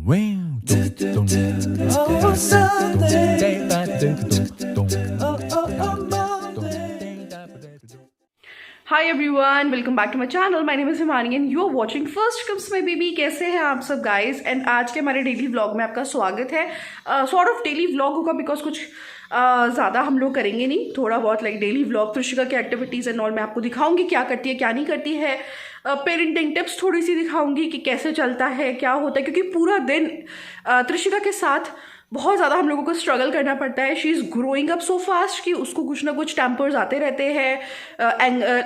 Hi everyone, welcome back to my channel. My name is Himani and you are watching First Comes My Baby. कैसे हैं आप सब guys? And आज के हमारे डेली व्लॉग में आपका स्वागत है. सॉर्ट ऑफ डेली व्लॉग होगा बिकॉज कुछ ज़्यादा हम लोग करेंगे नहीं, थोड़ा बहुत लाइक डेली व्लॉग. त्रिशिका की एक्टिविटीज़ एंड और मैं आपको दिखाऊंगी क्या करती है क्या नहीं करती है. पेरेंटिंग टिप्स थोड़ी सी दिखाऊंगी कि कैसे चलता है क्या होता है, क्योंकि पूरा दिन त्रिशिका के साथ बहुत ज़्यादा हम लोगों को स्ट्रगल करना पड़ता है. She is growing up so fast कि उसको कुछ ना कुछ टेम्पर्स आते रहते हैं,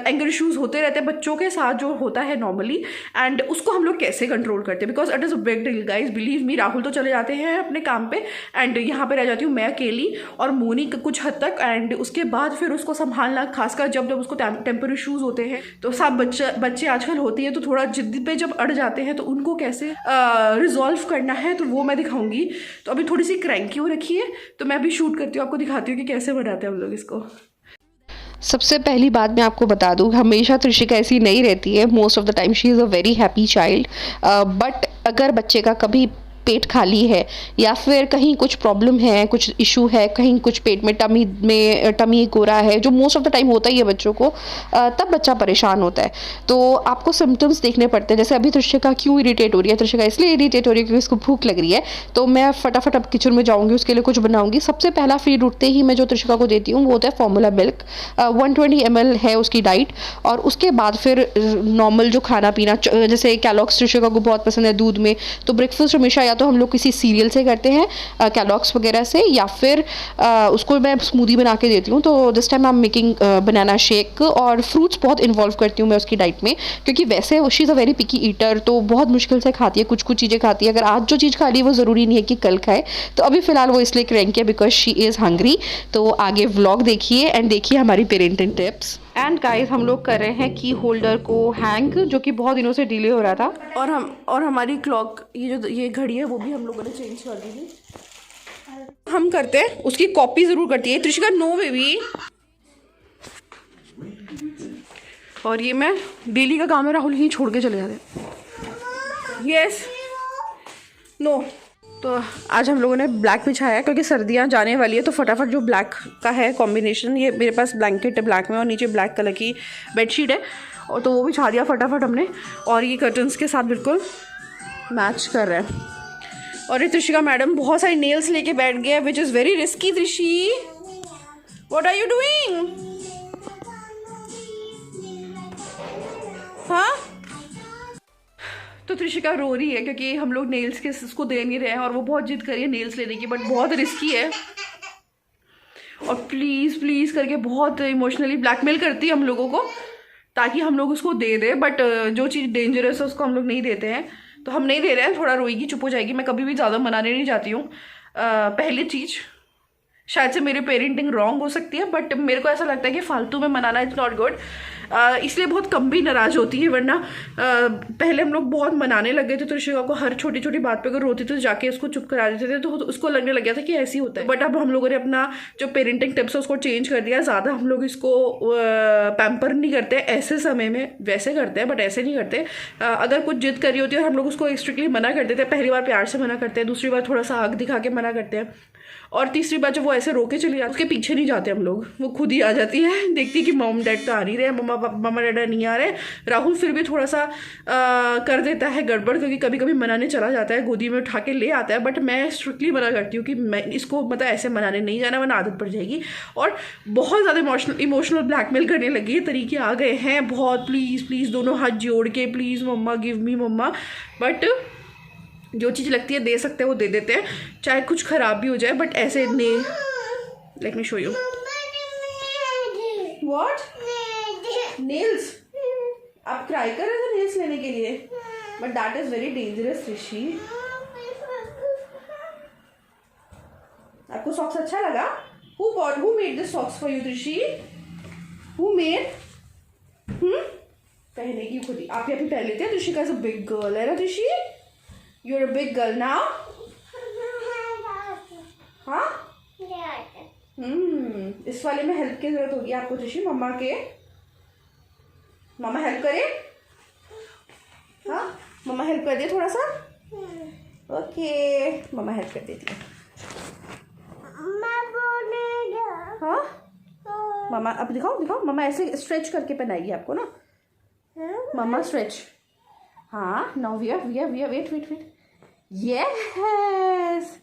एंगर इशूज़ होते रहते हैं बच्चों के साथ जो होता है नॉर्मली. एंड उसको हम लोग कैसे कंट्रोल करते हैं, because it is a big deal guys. Believe me, Rahul तो चले जाते हैं अपने काम पे एंड यहाँ पे रह जाती हूँ मैं अकेली और मोनी कुछ हद तक. एंड उसके बाद फिर उसको संभालना, खासकर जब उसको टेम्पर इशूज़ होते हैं. तो सब बच्चे आजकल होती है तो थोड़ा जिद्द पे जब अड़ जाते हैं तो उनको कैसे रिजॉल्व करना है तो वो मैं दिखाऊंगी. तो अभी थोड़ी क्रैंकी हो रखी है तो मैं अभी शूट करती हूँ, आपको दिखाती हूँ कि कैसे बनाते हैं हम लोग इसको. सबसे पहली बात मैं आपको बता दूँ, हमेशा त्रिशिका ऐसी नहीं रहती है. Most of the time she is a very happy child. But अगर बच्चे का कभी पेट खाली है या फिर कहीं कुछ प्रॉब्लम है, कुछ इशू है, कहीं कुछ पेट में टमी हो रहा है, जो मोस्ट ऑफ द टाइम होता ही है बच्चों को, तब बच्चा परेशान होता है. तो आपको सिम्टम्स देखने पड़ते हैं. जैसे अभी त्रिशिका क्यों इरिटेट हो रही है, त्रिशिका इसलिए इरिटेट हो रही है क्योंकि उसको भूख लग रही है. तो मैं फटाफट अब किचन में जाऊँगी, उसके लिए कुछ बनाऊँगी. सबसे पहला फीड उठते ही मैं जो त्रिशिका को देती हूँ वो होता है फॉर्मूला मिल्क. 120 ml है उसकी डाइट. और उसके बाद फिर नॉर्मल जो खाना पीना, जैसे कैलॉग्स त्रिशिका को बहुत पसंद है दूध में, तो ब्रेकफास्ट हमेशा या तो हम लोग किसी सीरियल से करते हैं, कैलॉग्स वगैरह से, या फिर उसको मैं स्मूदी बना के देती हूँ. तो this time I am making banana shake. और फ्रूट्स बहुत इन्वॉल्व करती हूँ मैं उसकी डाइट में, क्योंकि वैसे she is a very picky eater, तो बहुत मुश्किल से खाती है, कुछ चीज़ें खाती है. अगर आज जो चीज़ खा ली वो ज़रूरी नहीं है कि कल खाए. तो अभी फ़िलहाल वो इसलिए क्रैंकी है बिकॉज शी इज़ हंग्री. तो आगे व्लॉग देखिए एंड देखिए हमारी पेरेंटिंग टिप्स. एंड गाइस, हम लोग कर रहे हैं की होल्डर को हैंग, जो कि बहुत दिनों से डिले हो रहा था. और हमारी क्लॉक, ये घड़ी है वो भी हम लोगों ने चेंज कर दी थी. हम करते हैं, उसकी कॉपी ज़रूर करती है त्रिशिका. No baby. और ये मैं डेली का काम है, राहुल ही छोड़ के चले जाते हैं. Yes no. तो आज हम लोगों ने ब्लैक बिछाया है क्योंकि सर्दियाँ जाने वाली है, तो फटाफट जो ब्लैक का है कॉम्बिनेशन, ये मेरे पास ब्लैंकेट है ब्लैक में और नीचे ब्लैक कलर की बेडशीट है, और तो वो बिछा दिया फटाफट हमने. और ये कर्टन्स के साथ बिल्कुल मैच कर रहे हैं. और ये त्रिशिका मैडम बहुत सारी नेल्स लेके बैठ गए, which is very risky. Trishi, what are you doing? हाँ, तो त्रिशिका रो रही है क्योंकि हम लोग नेल्स के उसको दे नहीं रहे हैं और वो बहुत जिद करी है नेल्स लेने की, बट बहुत रिस्की है. और प्लीज़ प्लीज़ करके बहुत इमोशनली ब्लैकमेल करती है हम लोगों को ताकि हम लोग उसको दे दें. बट जो चीज़ डेंजरस है उसको हम लोग नहीं देते हैं, तो हम नहीं दे रहे हैं. थोड़ा रोएगी, चुप हो जाएगी. मैं कभी भी ज़्यादा मनाने नहीं जाती हूँ. पहली चीज़, शायद से मेरी पेरेंटिंग रॉन्ग हो सकती है, बट मेरे को ऐसा लगता है कि फालतू में मनाना इज़ नॉट गुड. इसलिए बहुत कम भी नाराज़ होती है, वरना पहले हम लोग बहुत मनाने लग गए थे. तो त्रिशिका को हर छोटी छोटी बात पे अगर रोती तो जाके उसको चुप करा देते थे, तो उसको लगने लग गया था कि ऐसे ही होता है. बट अब हम लोगों ने अपना जो पेरेंटिंग टिप्स है उसको चेंज कर दिया. ज़्यादा हम लोग इसको पैम्पर नहीं करते ऐसे समय में, वैसे करते हैं बट ऐसे नहीं करते. अगर कुछ जिद करी होती है और हम लोग उसको स्ट्रिक्टली मना कर देते हैं. पहली बार प्यार से मना करते हैं, दूसरी बार थोड़ा सा आग दिखा के मना करते हैं, और तीसरी बार जब वो ऐसे रोके चली जाती है उसके पीछे नहीं जाते हम लोग. वो खुद ही आ जाती है, देखती है कि मॉम डैड तो आ नहीं रहे, मम्मा डैडा नहीं आ रहे. राहुल फिर भी थोड़ा सा कर देता है गड़बड़, क्योंकि कभी कभी मनाने चला जाता है, गोदी में उठा के ले आता है. बट मैं स्ट्रिक्टली मना करती हूँ कि मैं इसको मतलब ऐसे मनाने नहीं जाना, वरना आदत पड़ जाएगी. और बहुत ज़्यादा इमोशनल ब्लैकमेल करने लगी है, तरीके आ गए हैं बहुत. प्लीज़ प्लीज़ दोनों हाथ जोड़ के, please mamma give me mamma. But जो चीज़ लगती है दे सकते हैं वो दे देते हैं, चाहे कुछ ख़राब भी हो जाए. बट ऐसे नहीं. Let me show you. What? Nails? आप क्राई कर रहे थे नेल्स लेने के लिए, but that is very dangerous. Rishi, आपको सॉक्स अच्छा लगा? Who made this socks for you, Rishi? Who made? पहने की खुद ही आप ही पहन लेते हैं. ऋषि का इज अ बिग गर्ल है ना ऋषि? You're a big girl now? हाँ? इस वाले में हेल्प की जरूरत होगी आपको ऋषि, मम्मा के. मम्मा हेल्प करे? हाँ, मम्मा हेल्प कर दे थोड़ा सा. ओके मम्मा हेल्प कर देती है। हाँ मामा अब दिखाओ दिखाओ, मम्मा ऐसे स्ट्रेच करके पहनाएगी आपको ना। Mamma stretch. हाँ now we are wait wait wait. Yes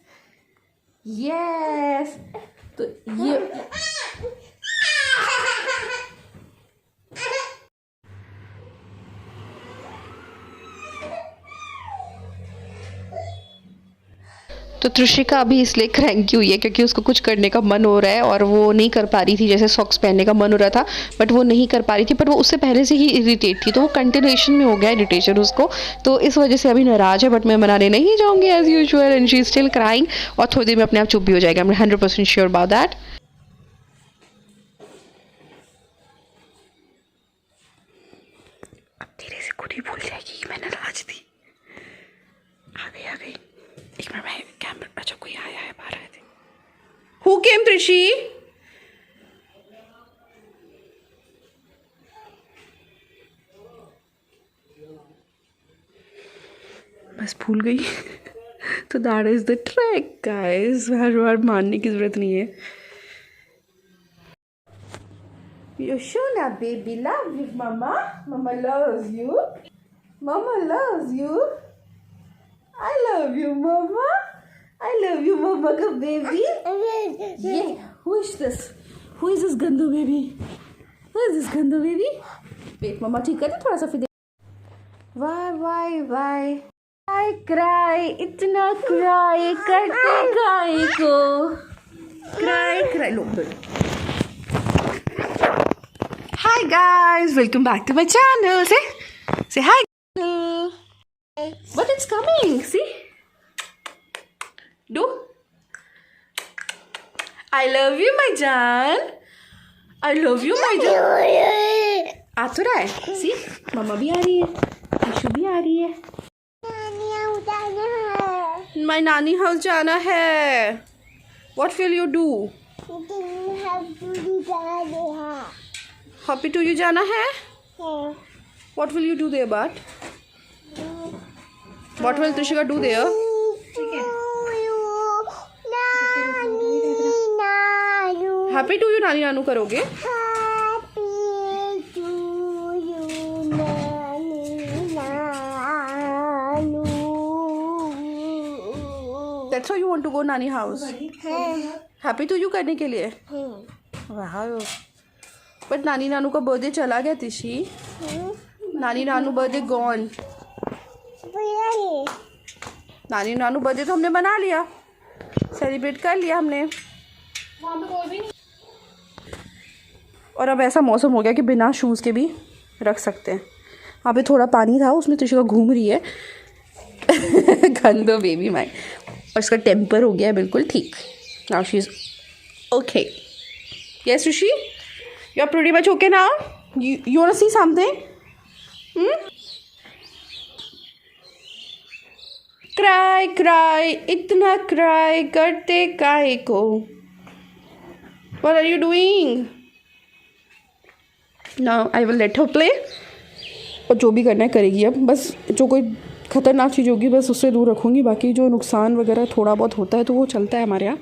yes. तो ये तो त्रिशिका अभी इसलिए क्रैंकी हुई है क्योंकि उसको कुछ करने का मन हो रहा है और वो नहीं कर पा रही थी। जैसे सॉक्स पहनने का मन हो रहा था बट वो नहीं कर पा रही थी, पर वो उससे पहले से ही इरिटेट थी, तो वो कंटिन्यूएशन में हो गया इरिटेशन उसको, तो इस वजह से अभी नाराज है। बट मैं मनाने नहीं जाऊंगी as usual and she is still crying, और थोड़ी देर में अपने आप चुप भी हो जाएगा। I am 100% sure about that. अब धीरे से खुद ही भूल जाएगी कि मैं नाराज थी। आ गई एक मिनट में कैमरा। अच्छा कोई आया है बाहर आए थे। Who came Trishi? बस भूल गई। तो that is the track guys, हर बार मानने की जरूरत नहीं है। Yoshuna baby love you mama. Mama loves you. Mama loves you. I love you mama. I love you mama ka baby. Yeah. Who is this? Who is this Gandu baby? Who is this Gandu baby? Wait mama ठीक है थोड़ा सा फिर। Why? I cry, इतना cry करते गाय को। Cry. Look. Hi guys, welcome back to my channel. Say hi. But it's coming. See? Do. I love you, my Jan. I love you, my Jan. आ तो रहा है। See? मम्मा भी आ रही है, issue भी आ रही है। My नानी हाउस जाना है। What will you do? Happy to you जाना है? What will you do there, but? What will Trishika do there? Happy to you नानी नानू करोगे? That's why you want to go नानी house? Happy to you करने के लिए? Wow. But नानी नानू का बर्थडे चला गया तिशी। नानी नानू बर्थडे गॉन। नानी नानू बर्थडे तो हमने बना लिया, सेलिब्रेट कर लिया हमने। और अब ऐसा मौसम हो गया कि बिना शूज़ के भी रख सकते हैं। वहाँ पे थोड़ा पानी था, उसमें त्रिशिका घूम रही है। गंदो बेबी माई। और इसका टेम्पर हो गया है बिल्कुल ठीक। Now she is okay. Yes Rishi, you are pretty much okay now. You want to see something? Cry, इतना cry करते काहे को? What are you doing? Now I will let her play. और जो भी करना है करेगी अब। बस जो कोई खतरनाक चीज़ होगी बस उससे दूर रखूँगी, बाकी जो नुकसान वगैरह थोड़ा बहुत होता है तो वो चलता है हमारे यहाँ।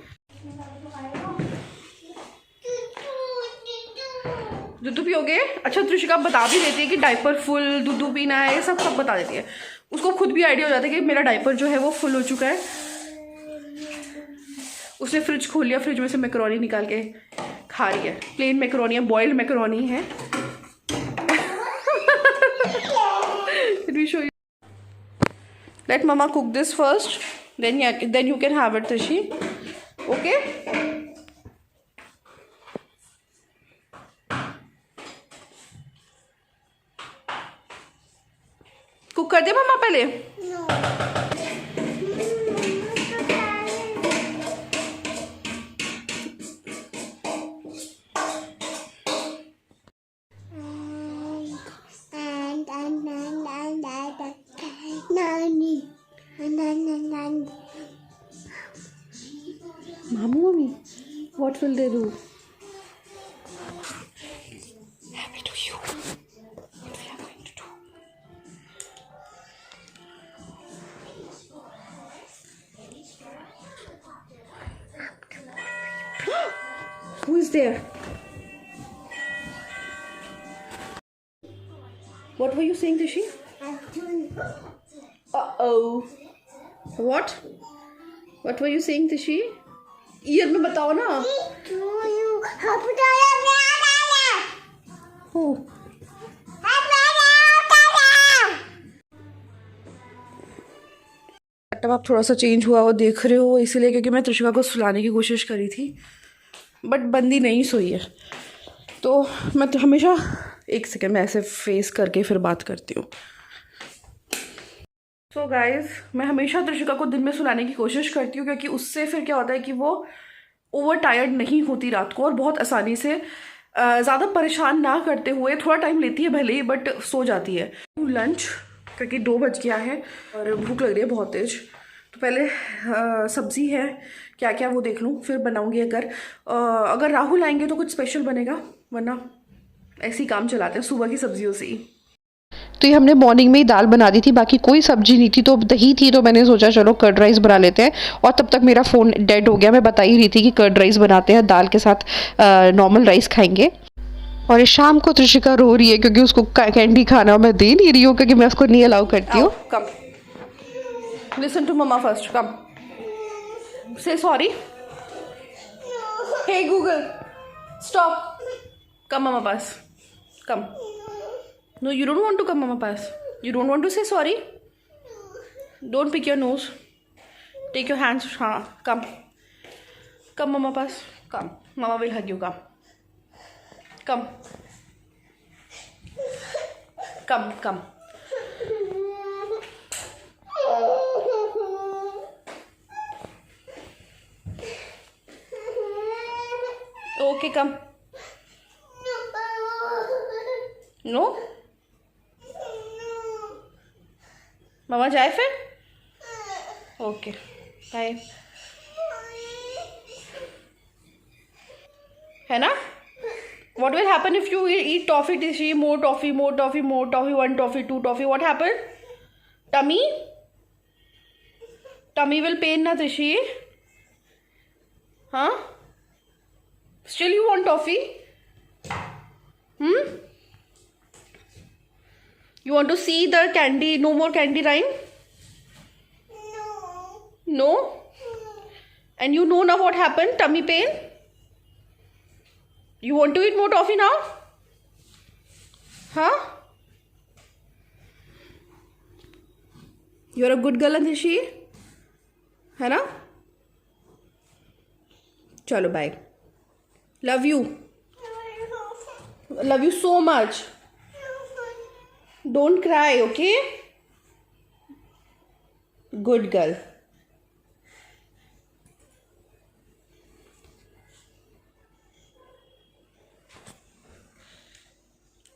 दूध पियोगे? अच्छा त्रिशिका बता भी देती है कि डायपर फुल दूध पीना है, सब बता देती है। उसको खुद भी आइडिया हो जाता है कि मेरा डायपर जो है वो फुल हो चुका है। उसने फ्रिज खोल लिया, फ्रिज में से मैकरोनी निकाल के खा रही है। प्लेन मैकरोनी है, बॉइल्ड मैकरोनी है। Let mama cook this first, then you can have it, Trishi. Okay? Cook कर दे मम्मा पहले। Mommy, what will they do? Happy to you. What we are going to do? Who is there? What were you saying, Tishi? Uh-oh. What? What were you saying, Tishi? Ear में बताओ ना. Oh. तब आप थोड़ा सा change हुआ वो देख रहे हो इसीलिए क्योंकि मैं त्रिशिका को सुलाने की कोशिश करी थी बट बंदी नहीं सोई है. तो मैं तो हमेशा एक सेकंड में ऐसे फेस करके फिर बात करती हूँ. सो गाइज मैं हमेशा त्रिशिका को दिन में सुलाने की कोशिश करती हूँ क्योंकि उससे फिर क्या होता है कि वो ओवर टायर्ड नहीं होती रात को और बहुत आसानी से ज़्यादा परेशान ना करते हुए थोड़ा टाइम लेती है भले ही बट सो जाती है. लंच क्योंकि 2 बज गया है और भूख लग रही है बहुत तेज. तो पहले सब्ज़ी है क्या क्या वो देख लूँ फिर बनाऊँगी. अगर राहुल आएंगे तो कुछ स्पेशल बनेगा वरना ऐसे ही काम चलाते हैं सुबह की सब्जियों से ही. तो ये हमने मॉर्निंग में ही दाल बना दी थी, बाकी कोई सब्जी नहीं थी तो दही थी तो मैंने सोचा चलो कर्ड राइस बना लेते हैं. और तब तक मेरा फ़ोन डेड हो गया. मैं बता ही रही थी कि कर्ड राइस बनाते हैं, दाल के साथ नॉर्मल राइस खाएंगे. और शाम को त्रिशिका रो रही है क्योंकि उसको कैंडी खाना मैं दे नहीं रही हूँ क्योंकि मैं उसको नहीं अलाउ करती हूँ. Come listen to mamma first. Come से sorry. Hey Google stop. Come mamma पास. Come. No, you don't want to come, Mama Pass. You don't want to say sorry. Don't pick your nose. Take your hands. Come. Come, Mama Pass. Come. Mama will hug you. Come. Come. Come. Come. Okay, come. No? मामा जाए फिर. Okay bye. है ना. What will happen if you eat toffee, Tishi? More toffee, more toffee, more toffee. 1 toffee, 2 toffee. What happened? Tummy? Tummy will pain na, Tishi? Huh? Still you want toffee? You want to see the candy? No more candy rhyme? No? And you know now what happened? Tummy pain? You want to eat more toffee now? Huh? You're a good girl, Antishi. है ना. चलो bye. Love you. Love you so much. Don't cry, okay? Good girl.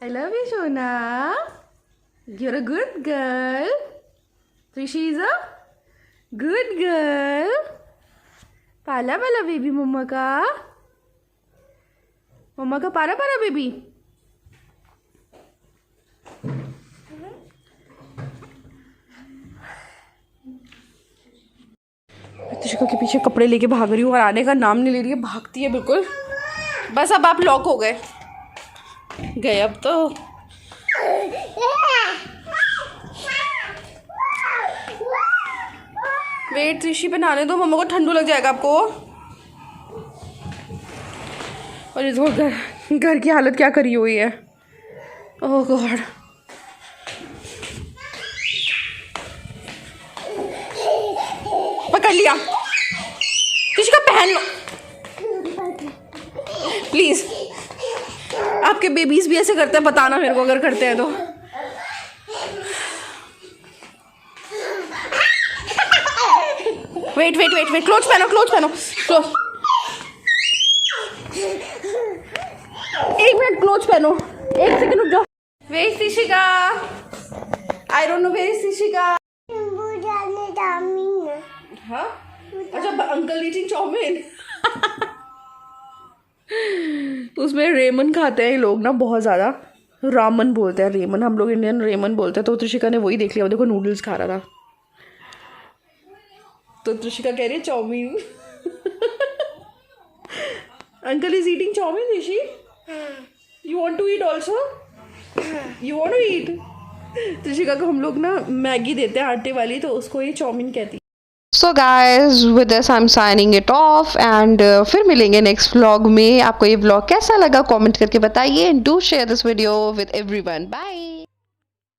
I love you, Shona. You're a good girl. Trishi is a good girl. पाला पाला baby मम्मा का. मम्मा का पारा पारा baby. Trishika के पीछे कपड़े लेके भाग रही हूँ और आने का नाम नहीं ले रही है. भागती है बिल्कुल. बस अब आप लॉक हो गए अब तो. वेट त्रिशी पे नहाने दो. मम्मा को ठंडू लग जाएगा आपको. और ये घर की हालत क्या करी हुई है. ओह गॉड. पकड़ लिया. त्रिशिका पहन लो प्लीज. आपके बेबीज भी ऐसे करते हैं. बताना मेरे को अगर करते हैं तो. Wait wait wait wait. Cloth पहनो क्लोथ. एक मिनट क्लोथ पहनो. एक सेकंड रुक जाओ. Where is Trishika. I don't know where is Trishika. हाँ अच्छा अंकल ईटिंग चाउमीन. उसमें रेमन खाते हैं ये लोग ना बहुत ज़्यादा. रामन बोलते हैं. रेमन हम लोग इंडियन रेमन बोलते हैं. तो त्रिशिका ने वही देख लिया. देखो नूडल्स खा रहा था तो त्रिशिका कह रही है chowmein. Uncle is eating chowmin, Rishi? You want to eat also? You want to eat? Trishika को हम लोग ना मैगी देते हैं आटे वाली, तो उसको ये चौमिन कहती है. So guys with this I am signing it of and फिर मिलेंगे नेक्स्ट व्लॉग में. आपको ये व्लॉग कैसा लगा कमेंट करके बताइए. And do share this video with everyone. Bye.